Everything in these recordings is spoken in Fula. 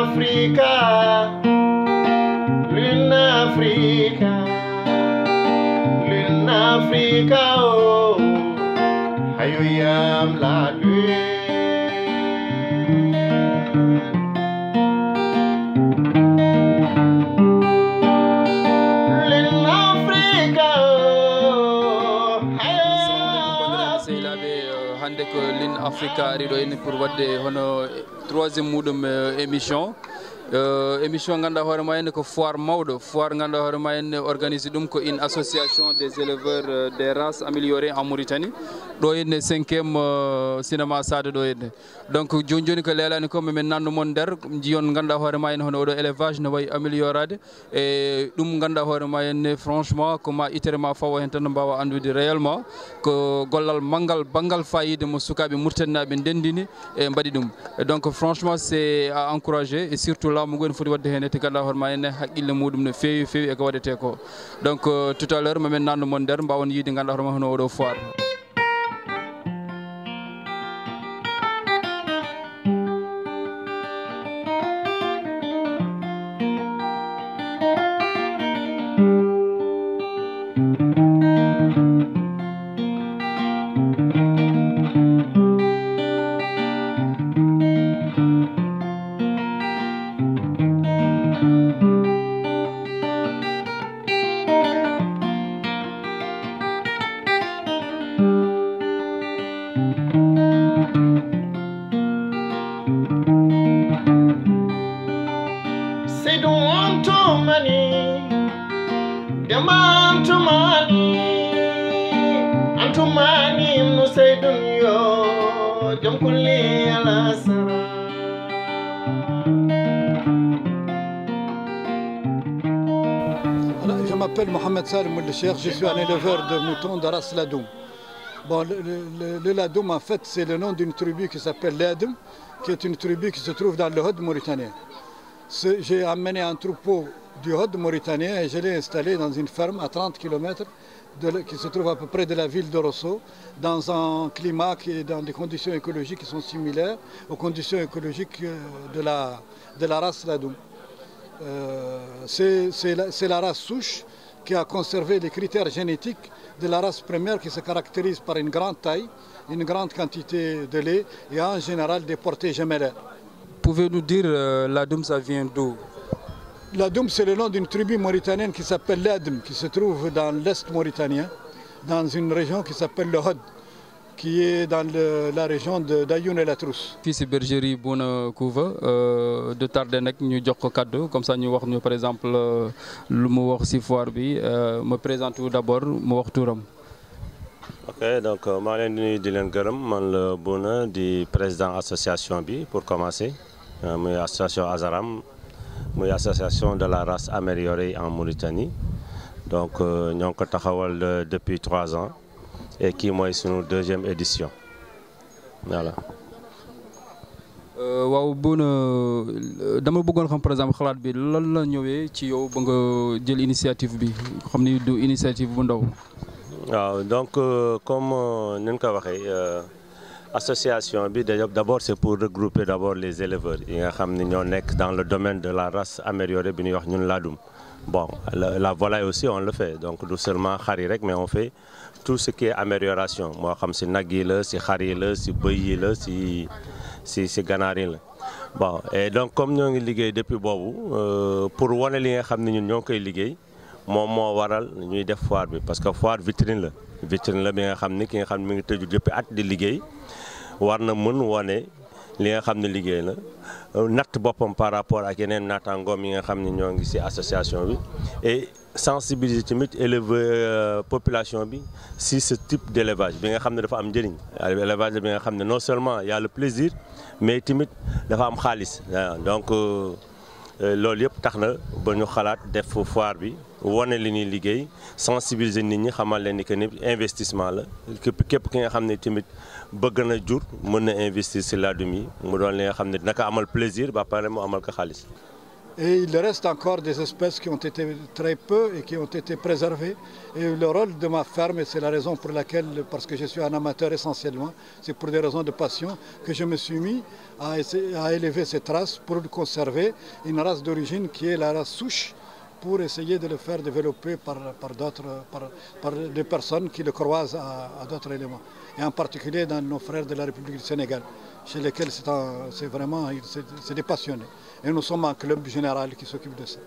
Africa, l'Africa, oh, ayoyam la lune. Hande ko Lin Africa ari ɗo ene pour wadde hono troisième muɗum émission émission ganduɗa hoore ma henne ko foire mawɗo foire ganduɗa hoore ma henne organise ɗum ko une association des éleveurs des races améliorées en Mauritanie ɗo henne 5e cinéma Sade ɗo henne donc joni joni ko leelani ko min nandu mon nder jiyon ganduɗa hoore ma henne hono oɗo élevage no wayi améliorade e ɗum ganduɗa hoore ma henne franchement ko ma itere ma fawo hen tan no mbawa andude réellement ko gollal manggal banggal fayide mo sukaɓe murtannaɓe ndendini e mbaɗi ɗum donc franchement c'est à encourager et surtout laamu ngu en foti wadde hen ete ganduɗa hoore ma henne haqqille muɗum no fewi fewi eko waɗete ko donc tout à l'heure mamen nandu mon nder mbawon yiide ganduɗa hoore ma hono oɗo foire. Je m'appelle Mohamed Salim El-Cheikh, je suis un éleveur de moutons de race Ladoum. Bon, le Ladoum, en fait, c'est le nom d'une tribu qui s'appelle Ladoum, qui est une tribu qui se trouve dans le Hod mauritanien. J'ai amené un troupeau du Hod mauritanien et je l'ai installé dans une ferme à 30 km qui se trouve à peu près de la ville de Rosso, dans un climat qui est dans des conditions écologiques qui sont similaires aux conditions écologiques de la race Ladoum. C'est la race souche qui a conservé les critères génétiques de la race première qui se caractérise par une grande taille, une grande quantité de lait et en général des portées gemellaires. Pouvez-vous nous dire Ladoum, ça vient d'où? Ladoum, c'est le nom d'une tribu mauritanienne qui s'appelle Ladoum, qui se trouve dans l'est mauritanien, dans une région qui s'appelle le Hod, qui est dans la région d'Ayoun et la Trousse. Fii si bergerie Bouna Couva de tarde nag ñu jox ko cadeau comme ça ñu wax ñu par exemple lu mu wax si foire bi me présente d'abord mu wax turam. Ok, donc maa leen di nuyu di leen gërëm man la Bouna di président association bi pour commencer muy association Azaram muy association de la race améliorée en Mauritanie donc ñoo ngi ko taxawal depuis 3 ans. Et qui mooy sunu 2e édition voilà. waaw Bouna dama bëggoon xam par exemple xalaat bi lan la ñëwee ci yow ba nga jël initiative bi xam ni du initiative bu ndaw. waaw donc comme ni ñu ko waxee association bi d'abord c'est pour regrouper d'abord les éleveurs yi nga xam ni ñoo nekk dans le domaine de la race améliorée bi ñuy wax ñun Ladoum. Bon, la volaille aussi on le fait donc non seulement xar yi rek mais on fait tout ce qui est amélioration moo xam si nag yi la si xar yi la si bëy yi la si ganaar yi la bon et donc comme ñoo ngi liggéey depuis boobu pour wane li nga xam ne ñun ñoo ngi koy liggéey moom moo waral ñuy def foire bi parce que foire vitrine la bi nga xam ni ki nga xam ne mi ngi tëju depuis at di liggéey war na mën wane li nga xam ne liggéey la natt boppam par rapport ak yeneen naataangoom yi nga xam ne ñoo ngi ci association bi et sensibiliser tamit éleveur population bi ci ce type d'élevage bi nga xam ne dafa am njëriñ élevage bi nga xam ne non seulement y a le plaisir mais tamit dafa am xaalis donc loolu yëpp tax na ba ñu xalaat def foire bi wane li ñuy liggéey sensibiliser nit ñi xamal leen ni que ni investissement la képp ki nga xam ne tamit bëgg na jur mën na investir ci Ladoum yi mu doon li nga xam ne dina ko amal plaisir ba pare mu amal ko xaalis. Et il reste encore des espèces qui ont été très peu et qui ont été préservées. Et le rôle de ma ferme, et c'est la raison pour laquelle, parce que je suis un amateur essentiellement, c'est pour des raisons de passion que je me suis mis à élever cette race pour conserver une race d'origine qui est la race souche, pour essayer de le faire développer par des personnes qui le croisent à d'autres éléments. Et en particulier dans nos frères de la République du Sénégal, chez lesquels c'est vraiment des passionnés. Et nous sommes un club général qui s'occupe de ça.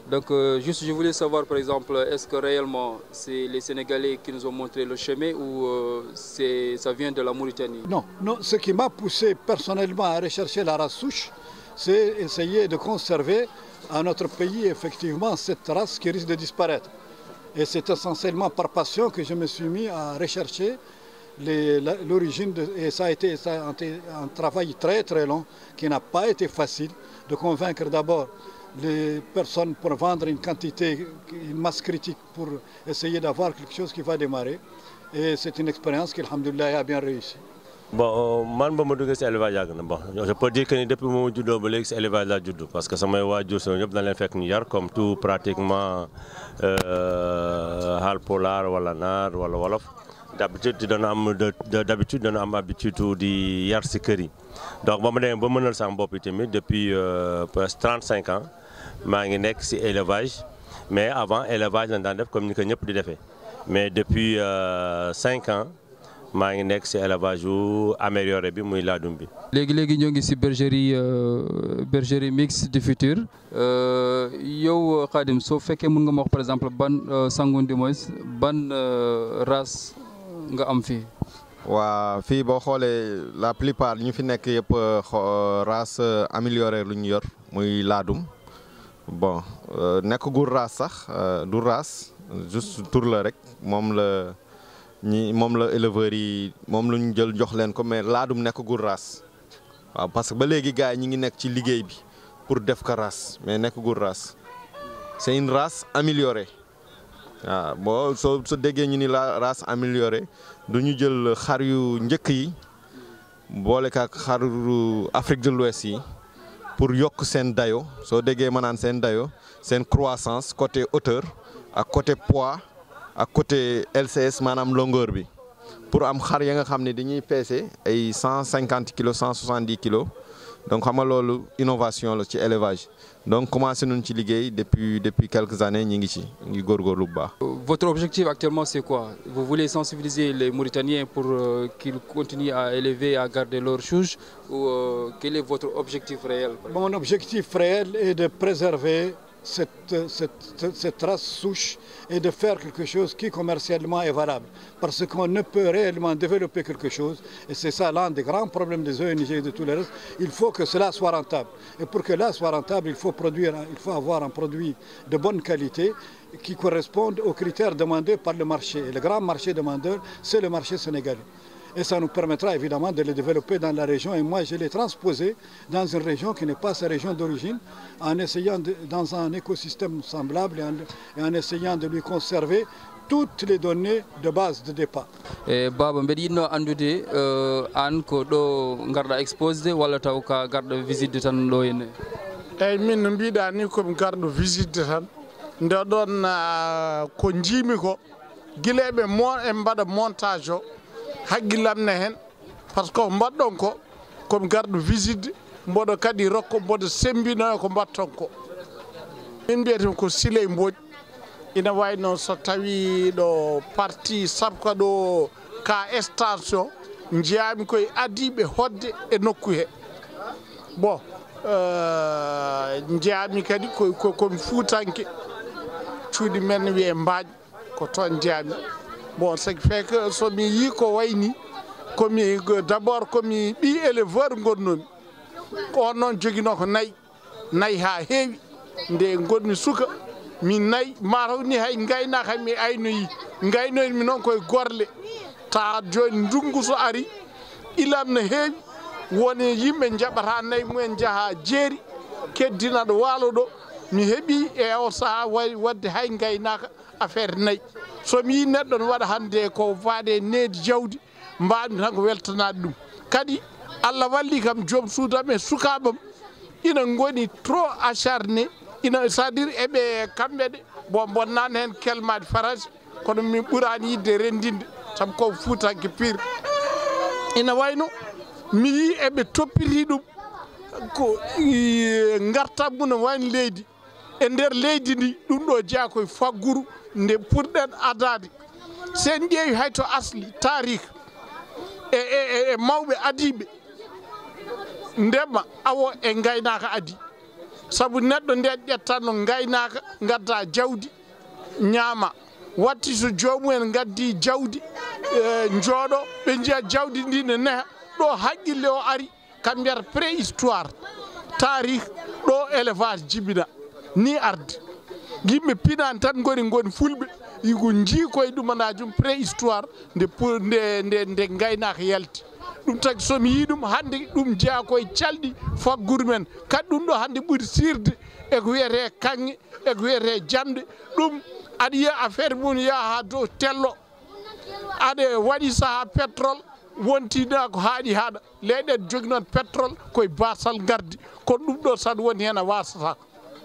Donc, juste, je voulais savoir, par exemple, est-ce que réellement c'est les Sénégalais qui nous ont montré le chemin ou ça vient de la Mauritanie? Non, non, ce qui m'a poussé personnellement à rechercher la race souche, c'est essayer de conserver à notre pays, effectivement, cette race qui risque de disparaître. Et c'est essentiellement par passion que je me suis mis à rechercher l'origine, et ça a été un travail très très long, qui n'a pas été facile, de convaincre d'abord les personnes pour vendre une quantité, une masse critique pour essayer d'avoir quelque chose qui va démarrer. Et c'est une expérience qui, alhamdoulilah, a bien réussi. Bon, man ba ma duggee si élevage yàgg na bon je peux dire que ni depuis ma juddoo ba léegi si élevage laa judd parce que samay waajur sama ñëpp dañ leen fekk ñu yar comme tout pratiquement Haalpulaar wala naar wala wolof d'habitude dana am habitude di yar si kër yi donc ba ma demee ba mënal sama bopp tamit depuis presque 35 ans maa ngi nekk si élevage mais avant élevage lañ daan def comme ni ko ñëpp di defee mais depuis 5 ans. maa ngi nekk ci élevage yu amélioré bi muy laadum bi. léegi ñoo ngi ci bergerie mixte du futur yow Khadim soo fekkee mën nga ma wax par exemple ban sangoon di mooy ban race nga am fii. waa fii boo xoolee la plupart ñu fi nekk yëpp race améliorée lu ñu yor muy laadum bon nekk gur race sax du race juste tur la rek moom la. moom la éleveurs yi moom la ñu jël jox leen ko mais laadum nekkagul race waaw parce que ba léegi gars yi ñi ngi nekk ci liggéey bi pour def ko race mais nekkagul race c'est une race améliorée waaw boo soo déggee ñu ni la race améliorée du ñu jël xar yu njëkk yi boole ko ak xaru Afrique de l'Ouest yi pour yokk seen dayo soo déggee ma naan seen dayo seen croissance côté hauteur ak côté poids. ak côté LCS maanaam longueur bi pour am xar ya nga xam ne dañuy peser ay 150 kilos 170 kilos donc xam nga loolu innovation la ci élevage donc commencé nañu ci liggéey depuis quelques années ñi ngi góorgóorlu bu baax. Votre objectif actuellement c'est quoi? Vous voulez sensibiliser les Mauritaniens pour qu'ils continuent à élever, à garder leur chouche ou quel est votre objectif réel? Mon objectif réel est de préserver cette race souche et de faire quelque chose qui commercialement est valable. Parce qu'on ne peut réellement développer quelque chose, et c'est ça l'un des grands problèmes des ONG et de tous les restes, il faut que cela soit rentable. Et pour que cela soit rentable, il faut avoir un produit de bonne qualité qui corresponde aux critères demandés par le marché. Et le grand marché demandeur, c'est le marché sénégalais. Et ça nous permettra évidemment de le développer dans la région. Et moi, je l'ai transposé dans une région qui n'est pas sa région d'origine, en essayant dans un écosystème semblable et en essayant de lui conserver toutes les données de base de départ. Et Baba, mbeɗa yinno andude an ko ɗo garɗa exposé walla taw ka garɗo visite tan ɗo henne? eyyi min no mbiɗa ni komi garɗo visite tan nde ɗon ko jiimi ko guileɓe mbaɗa montage o haggillam ne hen par ce que ko mbaɗɗon ko komi garɗo visite mboɗo kadi rokko mboɗo sembinoyo ko mbatton ko min mbiyetemi ko Siley Mbodj ina wayno so tawi ɗo parti sabka ɗo ka station jeyami koye adiɓe hodde e nokku he bon jeyami kadi komi fuutanke cuuɗi men wiye Mbaañ ko toon jeyami bon ce qui fait que somi yi ko wayni komi d'abord komi ɓi éleveur gonnomi ko on noon joguino ko nayyi ha heewi nde gonmi suka mi nayyi mataw ni hay gaynaka mi gaynoyimi noon koye gorle ta joni ndungu so ari ilam no heewi woni yimɓe jaɓata nayyi mumen jaaha jeeri keddina ɗo waalo ɗo mi heeɓi e o saaha wadde hay gaynaka affaire nayyi somi yi neɗɗo no waɗa hande ko faade needi jawdi mbawmi tan ko weltanade ɗum kadi Allah walli kam joom suudam e sukabam ina ngoni trop acharné ina c'est-à-dire eɓe kamɓe de bon bonnani hen kelmade farage kono min ɓurani yidde rendinde sabu ko fuutanke pire ina wayno mi yi eɓe toppiti ɗum ko garta mum no wayno leydi e nder leydi ndi ɗum ɗo jeeya koye fagguru nde purɗen adade sen ƴeewi hayto asli tarih e mawɓe adiɓe ndema awo e gaynaka adi sabu neɗɗo nde ƴettanno gaynaka gadda jawdi ñaama watti so joomumen gaddi jawdi jooɗo ɓe jiya jawdi ndi ne neha ɗo haqqille o ari kam mbiyata préhistoire tarih ɗo élevage jibina ni arde yimɓe pinani tan goni fulɓe yigo jii koye ɗumanajum préhistoire nde gaynaka yalti ɗum tagi somi yi ɗum hannde ɗum jeeya koye calɗi fagguru men kadi ɗum ɗo hannde ɓuri sirde eko wiyete kanŋe eko wiyete jamɗe ɗum aɗa yiya affaire mum yaha ha dow tello aɗa waɗi saha pétrole wontina ko haaɗi haɗa leyɗen jogui noon pétrole koye basal gardi kono ɗum ɗo tan woni hen a wasata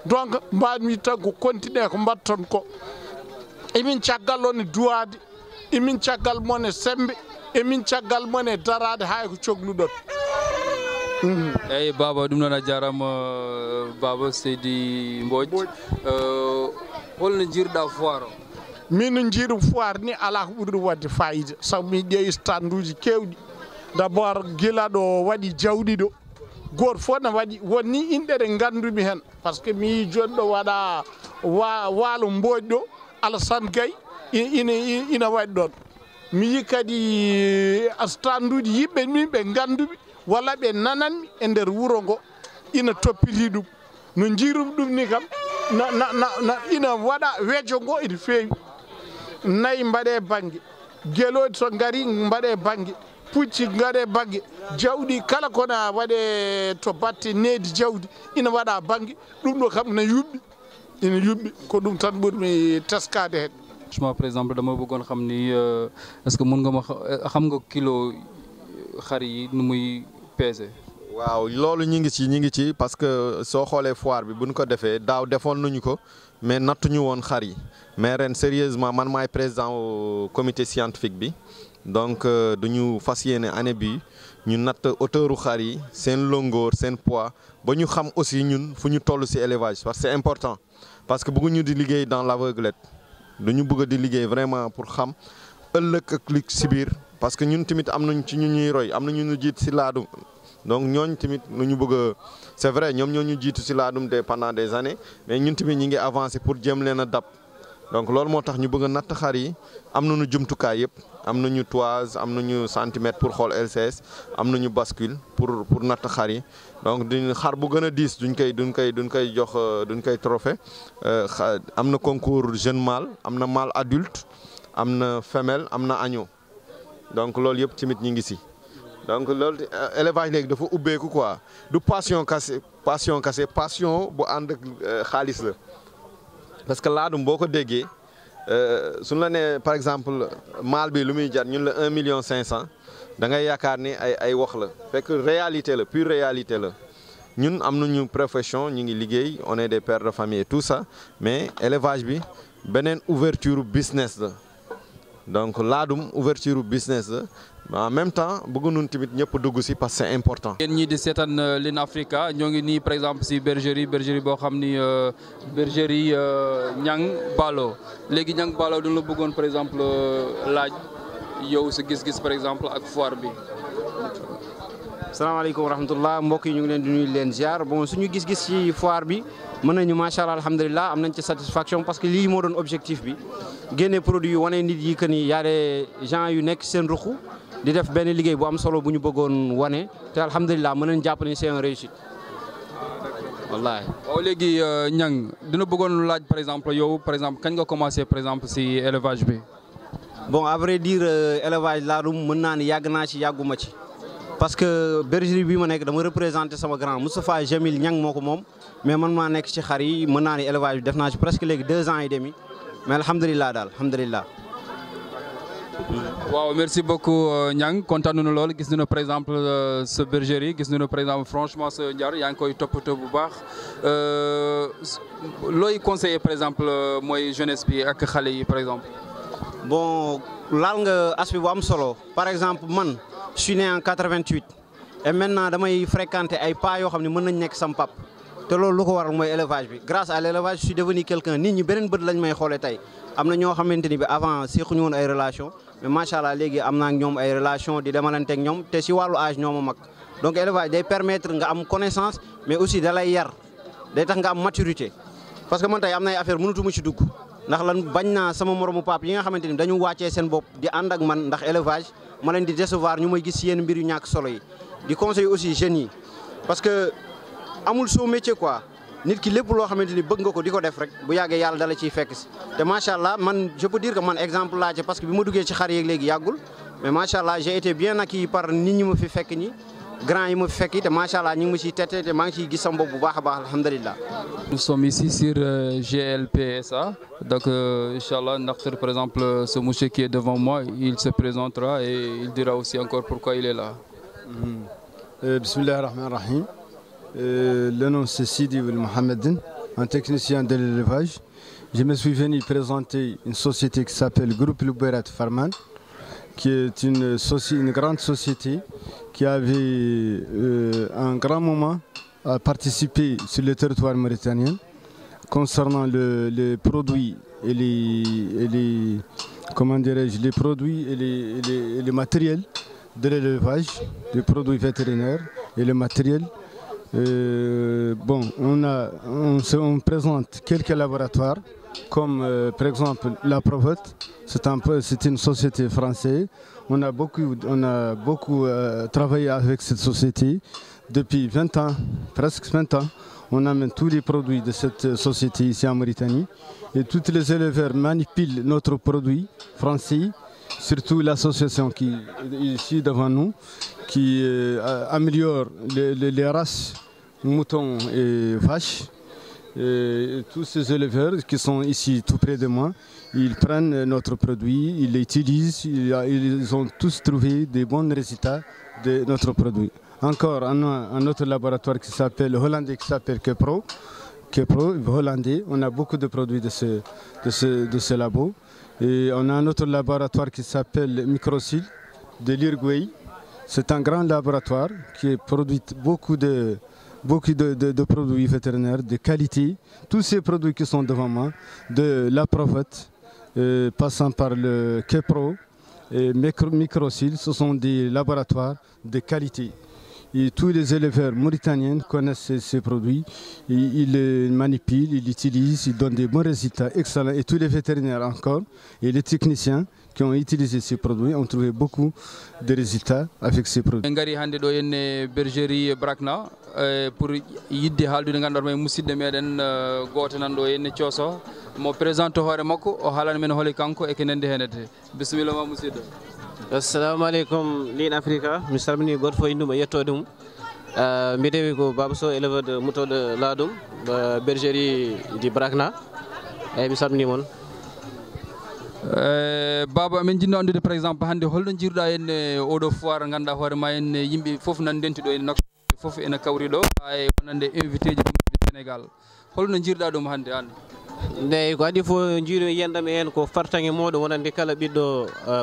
donc mbawmi tan ko continue ko mbatton ko emin caggal on e duwade emin caggal mon e sembe emin caggal mon e darade hay ko cogluɗon eyyi baba ɗum noon a jarama baba Seydi Mbodj holno jiiruɗa foire o min no jiiɗum foire ni ala ko ɓuri ɗum wadde fayida sabu mi ƴeewi stand uji kewɗi d' abord guila ɗo waɗi jawɗi ɗo goto fof ne waɗi wonni inɗe ɗe gandumi hen par ce que mi yi joni ɗo waɗa waalo Mbodj ɗo Alassane Gaye ina waɗi ɗon mi yi kadi stand uji yimɓe min ɓe gandumi walla ɓe nananmi e nder wuuro ngo ina toppiti ɗum no jiirum ɗum ni kam ina waɗa weejo ngo ina feewi nayyi mbaɗe banggue gueloɗi so gari mbaɗe banggue pucci gaɗe banggue jawɗi kala kono waɗe to batte needi jawdi ina waɗa banggue ɗum ɗo kam ina yuɓɓi ko ɗum tan ɓurmi teskade hen franchement par exemple dama bëggoon xam ni est-ce que mën nga ma xam nga kilo xar yi nu muy peese. waaw loolu ñi ngi ci parce que soo xoolee foire bi buñ ko defee daaw defoon nañu ko mais nattuñu woon xar yi mais ren sérieusement man maay président au comité scientifique bi donc duñu fas yéene année bi ñu natt hauteuru xar yi seen longueur seen poids ba ñu xam aussi ñun fu ñu toll ci élevage parce que c'est important parce que bëgguñu di liggéey dans l'aveuglette duñu bëgg di liggéey vraiment pour xam ëllëg ak li ci biir parce que ñun tamit am nañ ci ñu ñuy roy am na ñu jiit ci laadum donc ñooñ tamit nu ñu bëgg c'est vrai ñoom ñoo ñu jiitu ci laadum pendant des années mais ñun tamit ñi ngi avancer pour jéem leen a dab donc loolu moo tax ñu bëgg a natt xar yi am nañu jumtukaay yëpp am nañu toise am nañu centimètre pour xool LCS am nañu bascule pour natt xar yi donc duñ xar bu gën a diis duñ koy jox duñ koy trophée am na concours jeune mâle am na mâle adulte am na femelle am na agneau donc loolu yëpp tamit ñi ngi ci donc loolu élevage léegi dafa ubbeeku quoi du passion kase passion bu ànd ak xaalis la parce que laadum boo ko déggee suñu la nee par exemple mâle bi lu muy jar ñun la 1,5 million da ngay yaakaar ni ay wax la fekk réalité la pure réalité la ñun am nañu profession ñu ngi liggéey on est des pères de famille et tout ça mais élevage bi beneen ouverture business la donc laadum ouverture business la en même temps bëgg nun tamit ñëpp dugg ci parce que c'est important. yéen ñii di seetaan Line Africa ñoo ngi nii par exemple ci bergerie boo xam ni bergerie Niang Ballo léegi Niang Ballo dañu la bëggoon par exemple laaj yow sa gis-gis par exemple ak foire bi. salaamaaleykum wa rahmatullah mbokk yi ñu ngi leen di nuyu leen ziar bon suñu gis-gis ci foire bi mën nañu macha allah alhamdulilah am nañ ci satisfaction parce que lii moo doon objectif bi génne produit yu wane nit yi que ni y a des gens yu nekk seen ruxu di def benn liggéey bu am solo bu ñu bëggoon wane te alhamdulilah mën nañu jàpp ni c'est un réussite wallahi. waaw léegi Niang dina bëggoon laaj par exemple yow par exemple kañ nga commencé par exemple ci élevage bi. bon à vrai dire élevage laadum mën naa ni yàgg naa ci yàgguma ci. parce que bergerie bi ma nekk dama représenté sama grand Moustapha Jamil Niang moo ko moom mais man maa nekk ci xar yi mën naa ni élevage bi def naa ci presque léegi 2 ans et demi mais alhamdulilah daal alhamdulilah. Waaw, merci beaucoup Niang, kontaan nañu lool gis nañu par exemple ce bergerie gis nañu par exemple franchement ce njar yaa ngi koy toppatoo bu baax looy conseiller par exemple mooy jeunesse bi ak xale yi par exemple. Bon laal nga aspect bu am solo par exemple man je suis né en 88 et maintenant damay fréquenter ay pas yoo xam ne mën nañ nekk sam pap te loolu lu ko waral mooy élevage bi grâce à l'élevage je suis devenu quelqu'un nit ñi beneen bët lañ may xoolee tey am na ñoo xamante ni bi avant sequñu woon ay relation mais macha allah léegi am naa ak ñoom ay relation di demalante ak ñoom te si wàllu âge ñoo ma mag donc élevage day permettre nga am connaissance mais aussi da lay yar day tax nga am maturité parce que man tey am na ay affaire mënatuma ci dugg ndax lan bañ naa sama moromu pap yi nga xamante ni dañu wàccee seen bopp di ànd ak man ndax élevage ma leen di décevoir ñu may gis yenn mbir yu ñàkk solo yi di conseiller aussi jeunes yi parce que amul soo métier quoi nit ki lépp loo xamante ni bëgg nga ko di ko def rek bu yàggee yàlla dala ciy fekk si te macha allah man je peux dire que man exemple laa ci parce que bi ma duggee ci xar yeeg léegi yàggul mais macha allah j'ai été bien accueilli par nit ñi ma fi fekk ñi grand yi ma fi fekk te macha allah ñu ngi ma ciy tette te maa ngi ciy gis sama bopp bu baax a baax alhamdulilah. Nous sommes ici sur GLPSA donc inchallah ndaxte par exemple ce monsieur qui est devant moi il se présentera et il dira aussi encore pourquoi il est là. Bismillah ar-Rahman ar-Rahim. Le nom c'est Sidi Mohamedin, un technicien de l'élevage. Je me suis venu présenter une société qui s'appelle Groupe Louberat Farman, qui est une grande société qui avait un grand moment à participer sur le territoire mauritanien concernant les produits et les comment dirais-je, les produits et les matériels de l'élevage, les produits vétérinaires et le matériel. Bon, on présente quelques laboratoires, comme par exemple la Provote, c'est une société française. On a beaucoup travaillé avec cette société depuis 20 ans, presque 20 ans. On amène tous les produits de cette société ici en Mauritanie et tous les éleveurs manipulent notre produit français. Surtout l'association qui est ici devant nous, qui améliore les races moutons et vaches. Et tous ces éleveurs qui sont ici tout près de moi, ils prennent notre produit, ils l'utilisent, ils ont tous trouvé des bons résultats de notre produit. Encore un autre laboratoire qui s'appelle hollandais, qui s'appelle Kepro hollandais. On a beaucoup de produits de ce labo. Et on a un autre laboratoire qui s'appelle Microsil de l'Uruguay. C'est un grand laboratoire qui produit beaucoup de produits vétérinaires de qualité. Tous ces produits qui sont devant moi, de la Provote, passant par le Kepro et Microsil, ce sont des laboratoires de qualité. Et tous les éleveurs mauritaniens connaissent ces produits, ils les manipulent, ils l'utilisent, ils donnent des bons résultats excellents. Et tous les vétérinaires encore, et les techniciens qui ont utilisé ces produits ont trouvé beaucoup de résultats avec ces produits. Ngari hande do enne bergerie Brakna pour yidde haldude ngandor may musidde meden goto nan do enne cioso mo présente hoore makko o halana men holi kanko e kenende henete bismillah ma musidde. Assalamu alaikum Lean Africa, mi salmini goto fof induma yettode mum mbiyeteemi ko Baba Sow éleveur de mouton de Ladoum bergerie di Brakna eyyi mi salmini moon. Baba amen jinno andude par exemple hande holno jiruɗa en oɗo foire ganduɗa hoore ma en yimɓe foof nan dentiɗo en nokku foof ene kawri ɗo e wonande invité ji ɗum Sénégal holno jiruɗa ɗum hande an? Nde ko adi fof jiiɗo yiyandam hen ko fartange moɗo wonande kala ɓiɗɗo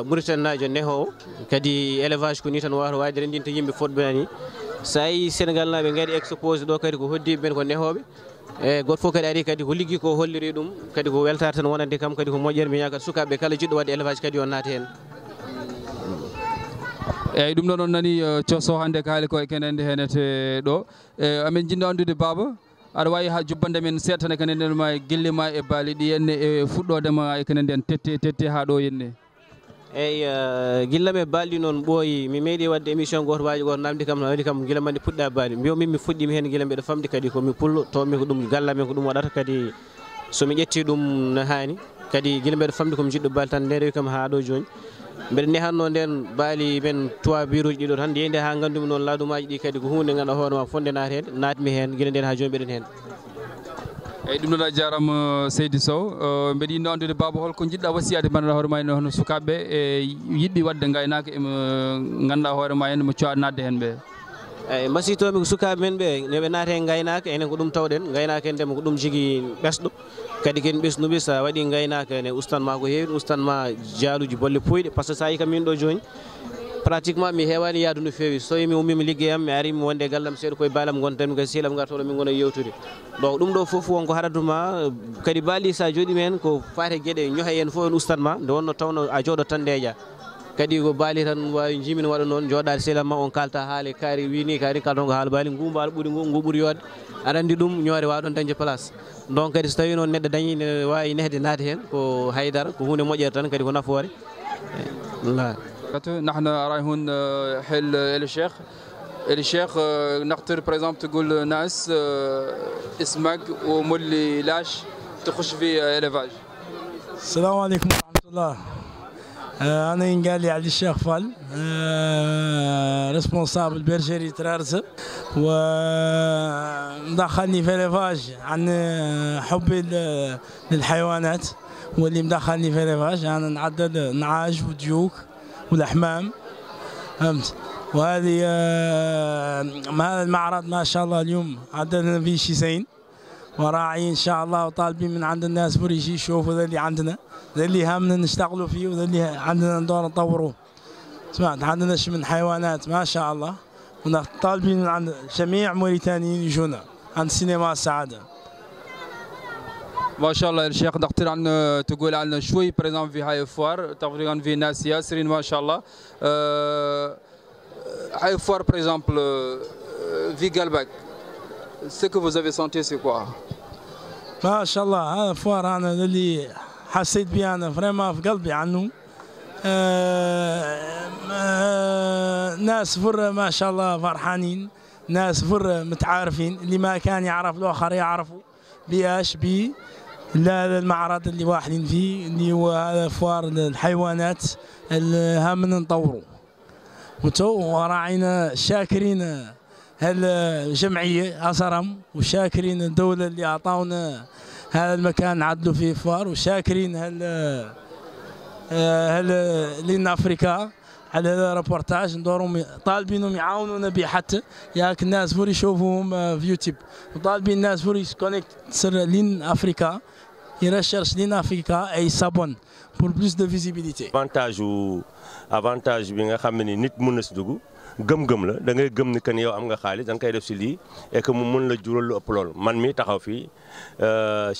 Mauritanajo nehowo kadi élevage ko ni tan wawata wayde rendinta yimɓe fotɓe ni sa yi Sénégal naɓe gaari exposé ɗo kadi ko hoddiɓe ɓen ko nehoɓe e goto fof kadi ari kadi ko liggi ko holliri ɗum kadi ko weltare tan wonande kam kadi ko moƴƴere mi yakat sukaɓe kala jiɗɗo wadde élevage kadi o naati hen. eyyi ɗum ɗon on nani cooso hande ko haali ko e kenende henete ɗo amen jinno andude Baba aɗa wawi ha jubbande men seeɗa tan e kenenden ma guelle ma e baali ɗi henne e fuɗɗodema e kenenden tette ha ɗo henne. eyyi guillam e baali noon ɓooyi mi meeɗi wadde émission goto waji goto namdi kam no waɗi kam guila mande puɗɗa baali mbiyomin mi fuɗɗima hen guila mbiɗa famdi kadi komi pullo tawmi ko ɗum gallamen ko ɗum waɗata kadi somi ƴetti ɗum no hani kadi guila mbiɗa famdi komi jiɗɗo baali tan nde rewi kam ha ɗo joni mbeɗa nehatno nden baali men toit biruji ɗiɗo tan yeyde ha gandumi noon laadumaji ɗi kadi ko hunde ganduɗa hoorema fonde naati hen natmi hen guila nden ha joni mbiɗen hen. eyyi ɗum noon a jarama Seydi Sow mbeɗa yinno andude baba holko jiɗɗa wasiyade bandirɗo hoore ma hono sukaɓeɓe e yiɗɓe wadde gaynaka emo ganduɗa hoore ma henna mo cowa nadde hen ɓe eyyi mbasitomi ko sukaɓe men ɓe noɓe naate e gaynaka enen ko ɗum tawɗen gaynaka en ndema ko ɗum jogui ɓesɗo kadi ken ɓesnuɓe sa waɗi gaynaka ne ustanma ko heewi ustanma jaaluji bolle puyɗe par ce que sa yi kam min ɗo joni pratiquement mi hewani yaadu no feewi so mi ummimi liggeyam mi ari mi wonde e gallam seeɗa koye baalam gontanmi kadi sehilam gartoɗo min gona yewtude donc ɗum ɗo foof wonko haɗatuma kadi baali sa jooɗimi hen ko fate gueɗe ñohe en foof en ustanma nde wonno tawno a jooɗo tan ndeeƴa kadi ko baali tan wawi jimin waɗa noon jooɗade sehilam ma on kalta haale kaari wini kaari kalton ko haala baali ngu mbaalo ɓuuri ngu ɓuuri yodde aɗa andi ɗum ñoore waɗon dañde place donc kadi so tawi noon neɗɗo dañi ne wawi nehde naade hen ko haydara ko hunde moƴƴere tan kadi ko nafoore نحن راي هون حل الشيخ نقدر بريزامبل تقول ناس اسمك ومولي لاش تخش في إليفاج. السلام عليكم ورحمة الله. أنا ينقال علي الشيخ فال ريسبونسابل برجري ترارزة ومدخلني في إليفاج عن حبي للحيوانات واللي مدخلني في إليفاج أنا نعدد نعاج وديوك والأحمام فهمت وهذه هذا المعرض ما شاء الله اليوم عددنا فيه شي زين وراعي إن شاء الله وطالبين من عند الناس بريجي يشوفوا ذا اللي عندنا ذا اللي هامنا نشتغلوا فيه وذا اللي عندنا ندور نطوروه سمعت عندنا من حيوانات ما شاء الله وطالبين من عند جميع موريتانيين يجونا عند سينما السعادة ما شاء الله الشيخ نقدر عن تقول عن شوي بريزون في هاي الفوار تقريبا في ناس ياسرين ما شاء الله هاي الفوار par exemple في قلبك ce que vous avez senti c'est quoi ما شاء الله هذا فوار انا اللي حسيت به انا فريما في قلبي عنه ناس فر ما شاء الله فرحانين ناس فر متعارفين اللي ما كان يعرف الاخر يعرفوا بياش بي لا المعرض اللي واحدين فيه اللي هو هذا فوار الحيوانات اللي هامنا نطوروا وراعينا شاكرين هالجمعية أسرم وشاكرين الدولة اللي أعطونا هذا المكان عدلوا فيه فوار وشاكرين لين أفريكا على هذا الريبورتاج ندورهم طالبينهم يعاونونا به حتى ياك الناس فور يشوفوهم في يوتيوب وطالبين الناس فور يكونيكت سر لين أفريكا يرشرش لين أفريكا أي سابون pour plus de visibilité. avantage bi nga xam ne nit mën na si dugg gëm-gëm la da ngay gëm ni que yow am nga xaalis da nga koy def si lii et que mu mën la jural lu ëpp lool man mi taxaw fii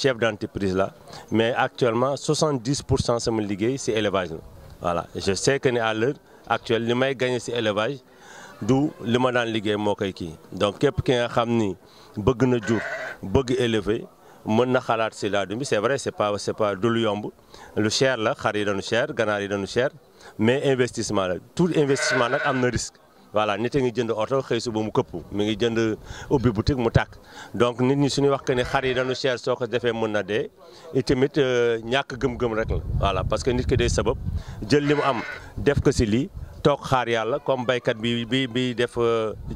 chef d'entreprise la mais actuellement 70% sama liggéey si élevage la voilà je sais que ni à l'heure actuelle li may gagné si élevage du li ma daan liggéey moo koy kii donc képp ki nga xam ni bëgg na jur bëgg élever mën na xalaat si laadum bi c'est vrai c'est pas du lu yomb lu cher la xar yi dañu cher ganaar yi dañu cher mais investissement la tout investissement nag am na risque voilà nit a ngi jënd oto xëy suba mu këpp mi ngi jënd ubbi boutique mu tàkk donc nit ñi suñuy wax que ni xar yi dañu cher soo ko defee mën na dee et tamit ñàkk gëm-gëm rek la voilà parce que nit ki day sabab jël li mu am def ko si lii toog xaar yàlla comme baykat bi def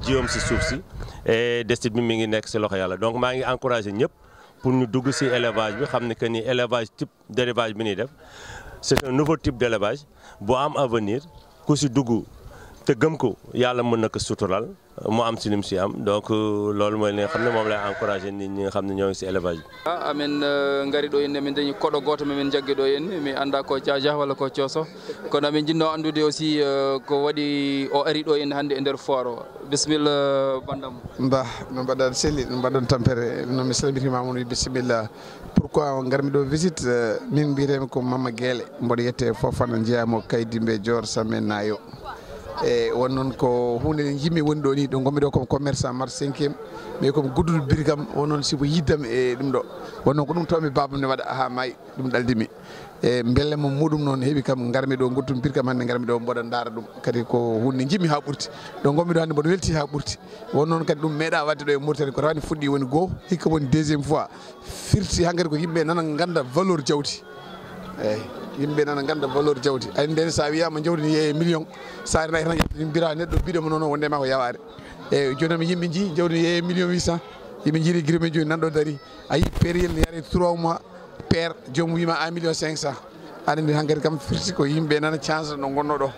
jiwam si suuf si et destin bi mi ngi nekk si loxo yàlla donc maa ngi encouragé ñëpp pour ñu dugg si élevage bi xam ne que ni élevage type d'élevage bi ñuy def c'est un nouveau type d'élevage bu am avenir ku si dugg te gëm ko yàlla mën na ko sutural mu am si lim si am donc loolu mooy li nga xam ne moom lay encouragé nit ñi nga xam ne ñoo ngi si élevage bi. amen ngari ɗo henne min dañi koɗo goto memin jaggi ɗo henne mi anda ko Dia walla ko Thiosso kono amin jinno andude aussi ko waɗi o ari ɗo henne hannde e nder foire o bisimilla bandam mba no mbaɗɗa selli no mbaɗɗon tampere no mi salmitima mon wi bisimilla pourquoi garmi ɗo visite min mbiyetemi ko Mama Guélé mboɗo yette Fofana jeeyamo Kaydimbe Dior Samen Nayo e won noon ko hunde nde jimmi woni ɗo ni ɗo gommi ɗo comme commerçant marché 5e mais comme gudduɗo birigam won noon siko yiddam e ɗum ɗo won noon ko ɗum tawmi babam ne waɗa aha maayi ɗum ɗaldimi e bellema muɗum noon heeɓi kam garmi ɗo guddumi birigam hannde garmi ɗo mboɗa daara ɗum kadi ko hunde jimmi ha ɓurti ɗo gommi ɗo hannde mboɗo welti ha ɓurti won noon kadi ɗum meeɗa wadde ɗo e Mauritanie ko rawani fuɗɗi woni goho hikka woni deuxiéme fois firti hankkadi ko yimɓe nana ganda valeur jawdi eyyi yimɓe nana ganda valeur jawdi andi nden sa wiyama jawdi ne yeeye million sa ari tan bira neɗɗo biɗomo noon wondema ko yaware eyyi joni noon yimɓe jii jawdi ne yeeye million 800 yimɓe jiiri guirme joni nanɗo dari a yi périel ne yari 3 mois père joomum wima 1 million 500 aɗa hankkadi kam firti ko yimɓe nana chance no gonno ɗo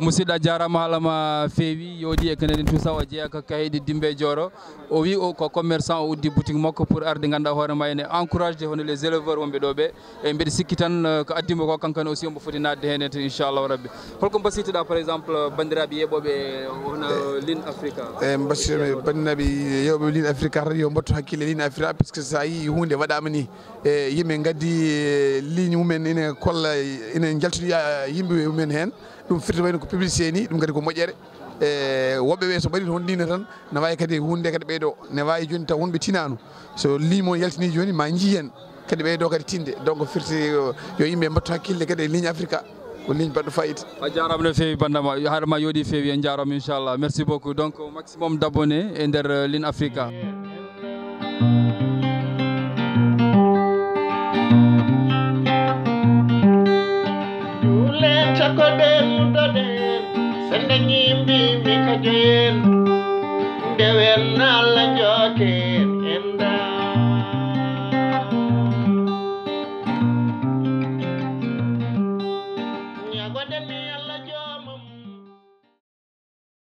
musidɗo a jarama haalama feewi yooɗi e kenen tusa o jeeya ko kayiɗe dimbe jooro o wi ko commerçant o uddi boutique makko pour arde ganduɗa hoorema ene encouragé hono les éleveurs wonɓe ɗo ɓe e mbiɗa sikki tan ko addimo ko kankane aussi omo foti nadde hen to inchallahu rabbi holko basiytoɗa par exemple bandiraɓe yeɓoɓe hono Lean Africa basiytoɓe bandiraɓe yeɓoɓe Lean Africa tan yo mbattu hakkille Lean Africa par ce que sa yi hunde waɗama ni e yimɓe gaddi ligne mumen ene kolla ene jaltinoya yimɓe mumen hen ɗum firti wayno ko publicité ni ɗum kadi ko moƴƴere woɓɓe ɓe so mbaɗi toon ndina tan ne wawi kadi hunde kadi ɓeyɗo ne wawi joni taw wonɓe tinanu so limo yaltini joni ma jiihen kadi ɓeyɗo kadi tinde donc firti yo yimɓe mbattu hakkille kadi e Ligne Africa ko ligne baɗɗo fayida a jarama no fewi bandama haadama yooɗi fewi en jarama inchallah merci beaucoup donc maximum d'abonnés e nder Ligne Africa cakoɗen doɗen sende ñimbi mi kajoyen ndewel nalla joken